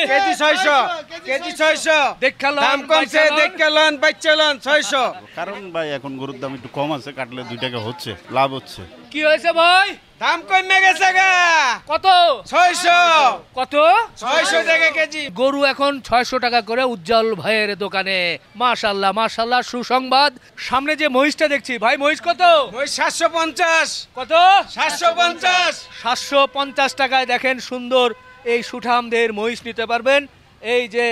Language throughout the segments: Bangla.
কেজি 600, কেজি 600 দাম কমছে, দেখলেন বাচ্চালন 600। কারণ ভাই এখন গরুর দাম একটু কম আছে, কাটলে 2 টাকা হচ্ছে, লাভ হচ্ছে। কি হয়েছে ভাই? দাম কমে গেছে গা। কত? 600। কত? 600 টাকা কেজি। গরু এখন 600 টাকা করে উজ্জ্বল ভাইয়ের দোকানে। মাশাআল্লাহ মাশাআল্লাহ, সুসংবাদ। সামনে যে মহিষটা দেখছি ভাই, মহিষ কত? ওই 750। কত? 750। 750 টাকায় দেখেন সুন্দর এই সুঠামদের মহিষ নিতে পারবেন। এই যে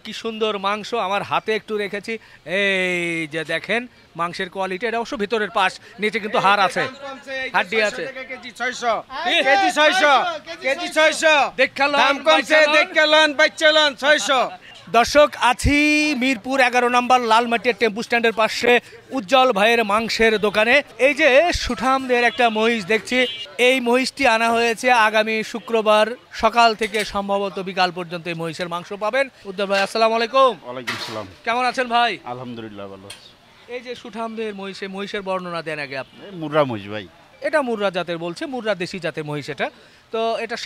কি সুন্দর মাংস, আমার হাতে একটু রেখেছি, এই যে দেখেন মাংসের কোয়ালিটি। এটা অবশ্য ভিতরের পাশ, নিচে কিন্তু হাড় আছে, হাড্ডি আছে। কেজি 600, কেজি 600, কেজি 600 দাম কমছে, দেখলেন বাচ্চালন 600। দর্শক, আছি মিরপুর 11 নম্বর লালমাটিয়া টেম্পু স্ট্যান্ডের পাশে উজ্জ্বল ভাইয়ের মাংসের দোকানে। এই যে সুঠামদের একটা মহিষ দেখছি, এই মহিষটি আনা হয়েছে আগামী শুক্রবার সকাল থেকে সম্ভবত বিকাল পর্যন্ত এই মহিষের মাংস পাবেন। উজ্জ্বল ভাই, আসসালামু আলাইকুম। ওয়ালাইকুম সালাম। কেমন আছেন ভাই? আলহামদুলিল্লাহ ভালো আছি। এই যে সুঠামদের মহিষের বর্ণনা দেন আগে আপনি। মুর্রা মহিষ ভাই। এটা মুর্রা জাতের বলছে, মুর্রা দেশি জাতের মহিষ। এটা তো এটা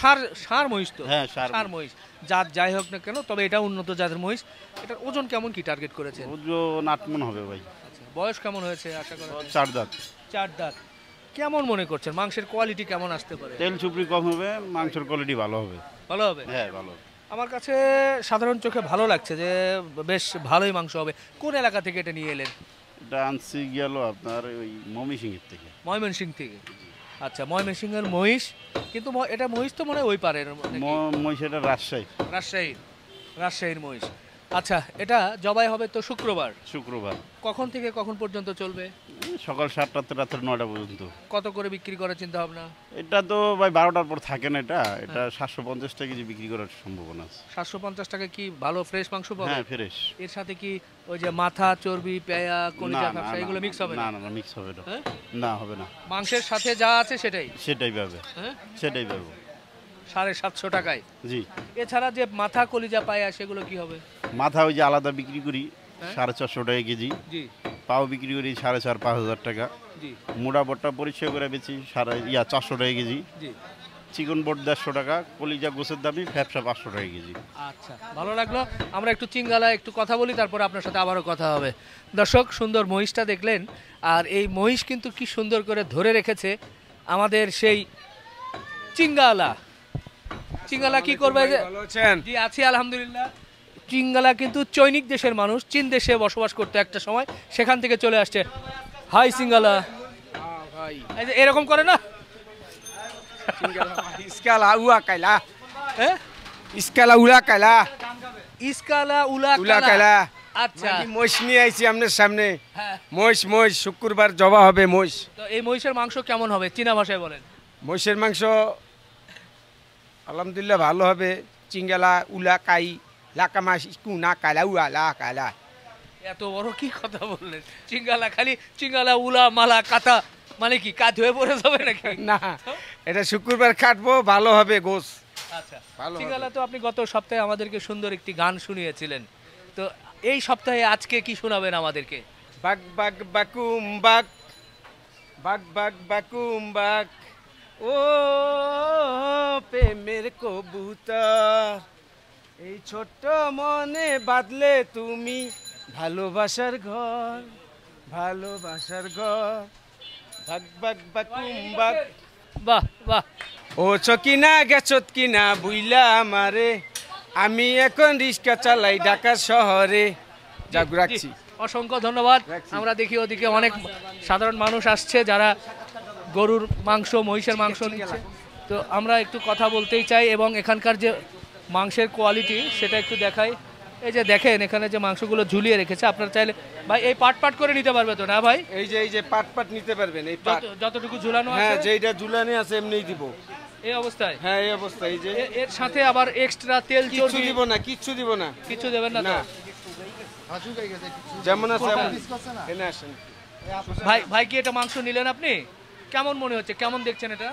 ষাঁড় মহিষ তো? হ্যাঁ, ষাঁড় মহিষ জাত যাই হোক না কেন, তবে এটা উন্নত জাতের মহিষ। এটার ওজন কেমন কি টার্গেট করেছে? ওজন 8 মণ হবে ভাই। বয়স কেমন হয়েছে আশা করা? 4 দাঁত। 4 দাঁত। কেমন মনে করছেন মাংসের কোয়ালিটি কেমন আসতে পারে? তেল চুপড়ি কম হবে, মাংসের কোয়ালিটি ভালো হবে। ভালো হবে? হ্যাঁ ভালো। আমার কাছে সাধারণ চোখে ভালো লাগছে যে বেশ ভালোই মাংস হবে। কোন এলাকা থেকে এটা নিয়ে এলেন? এটা আনছি গেল আপনার ওই ময়মনসিংহের থেকে। ময়মনসিংহ থেকে। আচ্ছা, ময়মনসিংহের মহিষ, কিন্তু এটা মহিষ তো মনে হয় ওই পারের। মহিষ এটা রাজশাহীর মহিষ। আচ্ছা, এটা জবাই হবে তো শুক্রবার। কখন থেকে কখন পর্যন্ত চলবে? সকাল 7টা থেকে রাত 9টা পর্যন্ত। কত করে বিক্রি করার চিন্তা ভাবনা? এটা তো ভাই 12টার পর থাকে না, এটা 750 টাকা কেজি বিক্রি করার সম্ভাবনা আছে। 750 টাকা কি ভালো ফ্রেশ মাংস পাবে? হ্যাঁ ফ্রেশ। এর সাথে কি ওই যে মাথা, চর্বি, পেয়া, কলিজা, খাসা এগুলো মিক্স হবে না? না মিক্স হবে না। না হবে না। মাংসের সাথে যা আছে সেটাই পাবে। হ্যাঁ সেটাই পাবে। 750 টাকায়। জি। এছাড়া যে মাথা, কলিজা, পায়া সেগুলো কি হবে? মাথা ওই যে আলাদা বিক্রি করি 450 টাকা কেজি। জি। পাও বিক্রি করি 4,500-5,000 টাকা। জি। মোটা বটটা পরিষ্কার করে বেচি 400 টাকা কেজি। জি। চিকন বট 150 টাকা, কলিজা গোছের দামি ফ্যাপসা 500 টাকা কেজি। আচ্ছা, ভালো লাগলো। আমরা একটু চিঙ্গালা একটু কথা বলি, তারপর আপনার সাথে আবারও কথা হবে। দর্শক, সুন্দর মহিষটা দেখলেন, আর এই মহিষ কিন্তু কি সুন্দর করে ধরে রেখেছে আমাদের সেই চিঙ্গালা। কি করবে? জি আছি আলহামদুলিল্লাহ। চিঙ্গালা কিন্তু চৈনিক দেশের মানুষ, চীন দেশে বসবাস করতে একটা সময়, সেখান থেকে চলে আসছে। হাই সিঙ্গালা। এরকম করে না? ইসকালা উলা কাইলা। আচ্ছা, মহিষ নিয়ে আইছি আপনার সামনে। মহিষ শুক্রবার জবা হবে মহিষ। তো এই মহিষের মাংস কেমন হবে চীনা ভাষায় বলেন? মহিষের মাংস আলহামদুলিল্লাহ ভালো হবে। চিঙ্গালা উলা কাই লাকামা কুনা কালা উলা কালা। এত বড় কি কথা বললেন? চিঙ্গালা উলা মালা কাতা মানে কি কাজ হয়ে পড়ে যাবে নাকি? না, এটা শুক্রবার কাটবো, ভালো হবে গোস। আচ্ছা, চিঙ্গালা তো আপনি গত সপ্তাহে আমাদেরকে সুন্দর একটি গান শুনিয়েছিলেন, তো এই সপ্তাহে আজকে কি শোনাবেন আমাদেরকে? বাক বাক বাকুম বাক, বাক বাক বাকুম বাক, ও প্রেমের কবুতর, এই ছোট্ট মনে বাঁধলে তুমি ভালোবাসার ঘর, ভালোবাসার ঘর। বাক বাক বাকুম বাক। বাহ বাহ। ও চকিনা গেছত কিনা বুইলা আমারে, আমি এখন রিক্সা চালাই ঢাকা শহরে। যাক, রাখছি। অসংখ্য ধন্যবাদ। আমরা দেখি ওদিকে অনেক সাধারণ মানুষ আসছে যারা গরুর মাংস, মহিষের মাংস নিচ্ছে, তো আমরা একটু কথা বলতেই চাই এবং এখানকার যে মাংসের কোয়ালিটি সেটা একটু দেখাই। এই যে দেখেন এখানে যে মাংসগুলো ঝুলিয়ে রেখেছে, আপনারা চাইলে ভাই এই পাট করে নিতে পারবে তো? না ভাই, এই যে পাট নিতে পারবেন। এই যতটুকু ঝুলানো আছে, হ্যাঁ যেটা ঝুলানো আছে এমনিই দিব এই অবস্থায়। হ্যাঁ এই অবস্থায়। এই যে এর সাথে আবার এক্সট্রা তেল কিছু দিব না, কিচ্ছু দিব না। কিছু দেবেন না? যেমন আছে এনে আসেন। ভাই কি এটা মাংস নিলেন আপনি? কেমন মনে হচ্ছে, কেমন দেখছেন এটা?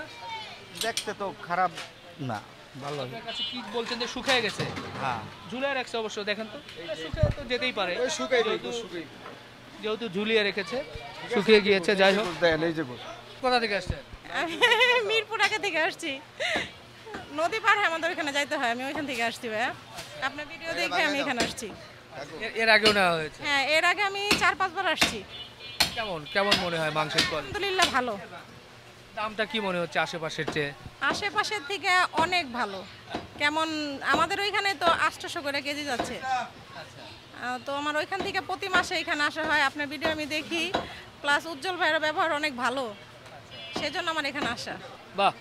দেখতে তো খারাপ না, ভালো। আপনার কাছে কি বলছেন যে শুকিয়ে গেছে? হ্যাঁ, ঝুলিয়ে রাখছে অবশ্য, দেখেন তো শুকিয়ে তো যেতেই পারে, যেহেতু ঝুলিয়ে রেখেছে শুকিয়ে গিয়েছে। যাই হোক, কোথা থেকে আসছেন? মিরপুর আগে থেকে আসছি, নদী পার হয়ে আমাদের ওইখানে যাইতে হয়, আমি ওইখান থেকে আসছি ভাইয়া। আপনার ভিডিও দেখে আমি এখানে আসছি। এর আগেও নেওয়া হয়েছে। হ্যাঁ, এর আগে আমি 4-5 বার আসছি। কেমন কেমন মনে হয় মাংসের কোয়ালিটি? আলহামদুলিল্লাহ ভালো। দামটা কি মনে হচ্ছে আশেপাশের চেয়ে? আশেপাশের থেকে অনেক ভালো। কেমন আমাদের ওইখানে তো 800 করে কেজি যাচ্ছে। তো আমার ওইখান থেকে প্রতি মাসে এখানে আসা হয়, আপনার ভিডিও আমি দেখি, প্লাস উজ্জ্বল ভাইয়ের ব্যবহার অনেক ভালো, সেজন্য আমার এখানে আসা। বাহ,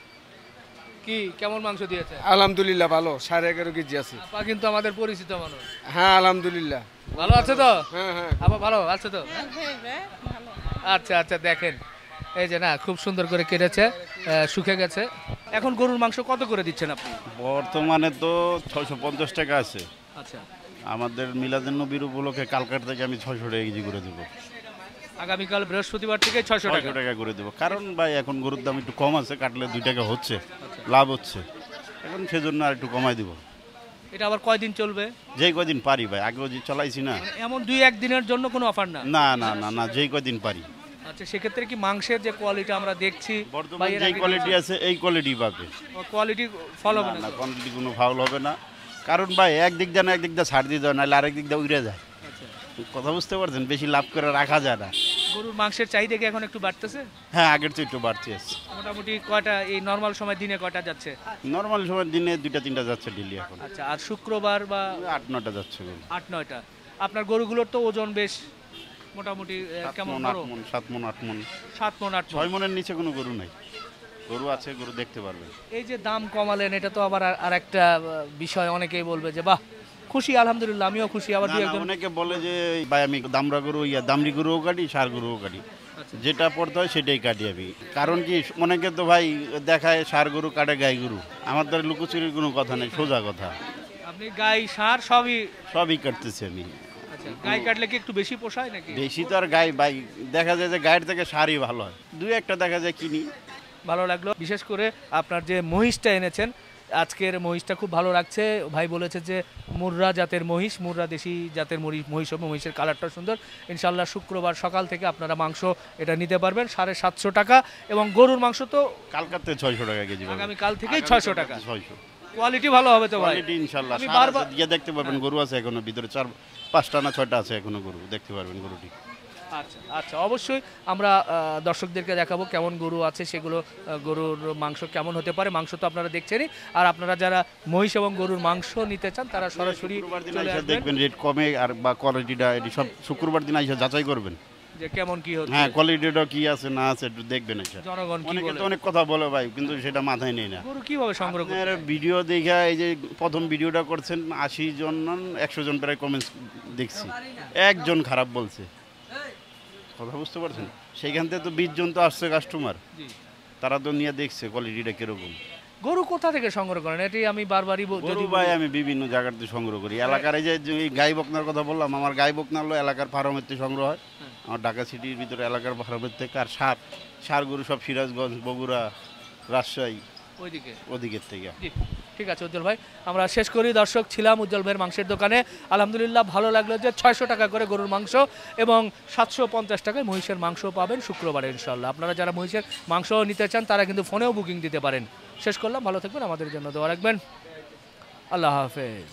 কি কেমন মাংস দিয়েছে? আলহামদুলিল্লাহ ভালো, 11.5 কেজি আছে। আপা কিন্তু আমাদের পরিচিত মানুষ। হ্যাঁ আলহামদুলিল্লাহ ভালো আছে তো? হ্যাঁ হ্যাঁ আপা ভালো আছে তো? হ্যাঁ, ভালো। আচ্ছা আচ্ছা, দেখেন এই যে না, খুব সুন্দর করে কেটেছে, শুকে গেছে। এখন গরুর মাংস কত করে দিচ্ছেন আপনি? বর্তমানে তো 650 টাকা আছে। আচ্ছা, আমাদের মিলাদুন নবীর উপলক্ষে কালকার থেকে আমি 600 টাকা কেজি করে দেবো। আগামীকাল বৃহস্পতিবার থেকে 600 টাকা। 600 টাকা করে দেবো, কারণ ভাই এখন গরুর দাম একটু কম আছে, কাটলে 2 টাকা হচ্ছে, লাভ হচ্ছে, এখন সেজন্য আর একটু কমাই দিব। এটা আবার কয়দিন চলবে? যেই কদিন পারি ভাই, আগেও যে চালাইছি না। মানে এমন 2-1 দিনের জন্য কোনো অফার না? না না না না, যেই কদিন পারি। আচ্ছা, সেক্ষেত্রে কি মাংসের যে কোয়ালিটি আমরা দেখছি বর্তমানে যেই কোয়ালিটি আছে এই কোয়ালিটি পাবে, কোয়ালিটি ফলো হবে না না? না, কোয়ালিটি কোনো ফাউল হবে না, কারণ ভাই একদিক দিয়ে না একদিক দিয়ে ছাড় দিয়ে যায়, নাহলে আরেক দিক দিয়ে উড়ে যায়। কথা বুঝতে পারছেন, বেশি লাভ করে রাখা যায় না। গরুর মাংসের চাহিদা কি এখন একটু বাড়তেছে? হ্যাঁ, আগের চেয়ে একটু বাড়তি আছে। মোটামুটি কয়টা এই নর্মাল সময় দিনে কয়টা যাচ্ছে? নর্মাল সময় দিনে 2-3টা যাচ্ছে ডেলি, এখন আচ্ছা, আর শুক্রবার বা 8-9টা যাচ্ছে গরু। 8-9টা। আপনার গরুগুলোর তো ওজন বেশ মোটামুটি কেমন বড়? 7 মণ 8 মণ 7 মণ 8 মণ। 6 মণের নিচে কোনো গরু নাই। গরু আছে, গরু দেখতে পারবেন। এই যে দাম কমালেন, এটা তো আবার আর একটা বিষয়, অনেকেই বলবে যে বাহ, খুশি, আলহামদুলিল্লাহ আমিও খুশি। আবার না, দুই না, একজন অনেকে বলে যে ভাই আমি দামরা গরু দামরি গরুও কাটি, সার গরুও কাটি, যেটা পড়তে হয় সেটাই কাটি আমি। কারণ কি, অনেকে তো ভাই দেখায় সার গরু কাটে গাই গরু, আমার দ্বারা লুকোচুরির কোনো কথা নেই, সোজা কথা। আপনি গাই সার সবই কাটতেছি আমি। আচ্ছা, গাই কাটলে কি একটু বেশি পোষায় নাকি? বেশি তো আর গাই ভাই, দেখা যায় যে গায়ের থেকে সারই ভালো হয়, 2-1টা দেখা যায় কিনি। ভালো লাগলো, বিশেষ করে আপনার যে মহিষটা এনেছেন, আজকের মহিষটা খুব ভালো লাগছে। ভাই বলেছে যে মুর্রা জাতের মহিষ, মুর্রা দেশি জাতের মহিষ হবে, মহিষের কালারটা সুন্দর। ইনশাল্লাহ শুক্রবার সকাল থেকে আপনারা মাংস এটা নিতে পারবেন 750 টাকা, এবং গরুর মাংস তো কালকাতে 600 টাকা কেজি পাবেন। আগামীকাল থেকেই 600 টাকা। 600 কোয়ালিটি ভালো হবে তো ভাই? কোয়ালিটি ইনশাআল্লাহ আমি সার বারবার আছে, দিয়ে দেখতে পারবেন, গরু আছে এখনো ভিতরে 4-5টা না 6টা আছে এখনো গরু, দেখতে পারবেন গরুটি। আচ্ছা আচ্ছা, অবশ্যই আমরা দর্শকদেরকে দেখাবো কেমন গরু আছে, সেগুলো গরুর মাংস কেমন হতে পারে। মাংস তো আপনারা দেখছেনই, আর আপনারা যারা মহিষ এবং গরুর মাংস নিতে চান তারা সরাসরি শুক্রবার দিন চলে আইসা আসবেন, দেখবেন রেট কমে আর বা কোয়ালিটিটা, এটি সব শুক্রবার দিন আইসা যাচাই করবেন। যে কেমন কি হচ্ছে। হ্যাঁ, কোয়ালিটিটা কি আছে না আছে একটু দেখবেন। এটা জনগণ কি অনেকে বলে? তো অনেক কথা বলে ভাই, কিন্তু সেটা মাথায় নেই না। গরু কিভাবে সংগ্রহ করতে আপনার হয়? ভিডিও দেখা, এই যে প্রথম ভিডিওটা করছেন 80 জন 100 জন প্রায় কমেন্টস দেখছি, একজন খারাপ বলছে। কথা বুঝতে পারছেন, সেইখান থেকে তো 20 জন তো আসছে কাস্টমার, জি। তারা তো নিয়ে দেখছে কোয়ালিটিটা কিরকম। গরু কোথা থেকে সংগ্রহ করেন? এটি আমি বারবারই গরু ভাই আমি বিভিন্ন জায়গার থেকে সংগ্রহ করি। এলাকার এই যে এই গাই বকনার কথা বললাম, আমার গাই বকনা হলো এলাকার ফার্মের থেকে সংগ্রহ হয়, আমার ঢাকা সিটির ভিতরে এলাকার ফার্মের থেকে। আর সার গরু সব সিরাজগঞ্জ, বগুড়া, রাজশাহী ওইদিকে। ওদিকের থেকে। জি, ঠিক আছে উজ্জ্বল ভাই, আমরা শেষ করি। দর্শক, ছিলাম উজ্জ্বল ভাইয়ের মাংসের দোকানে। আলহামদুলিল্লাহ ভালো লাগলো যে 600 টাকা করে গরুর মাংস এবং 750 টাকায় মহিষের মাংস পাবেন শুক্রবারে ইনশাল্লাহ। আপনারা যারা মহিষের মাংস নিতে চান তারা কিন্তু ফোনেও বুকিং দিতে পারেন। শেষ করলাম, ভালো থাকবেন, আমাদের জন্য দোয়া রাখবেন। আল্লাহ হাফেজ।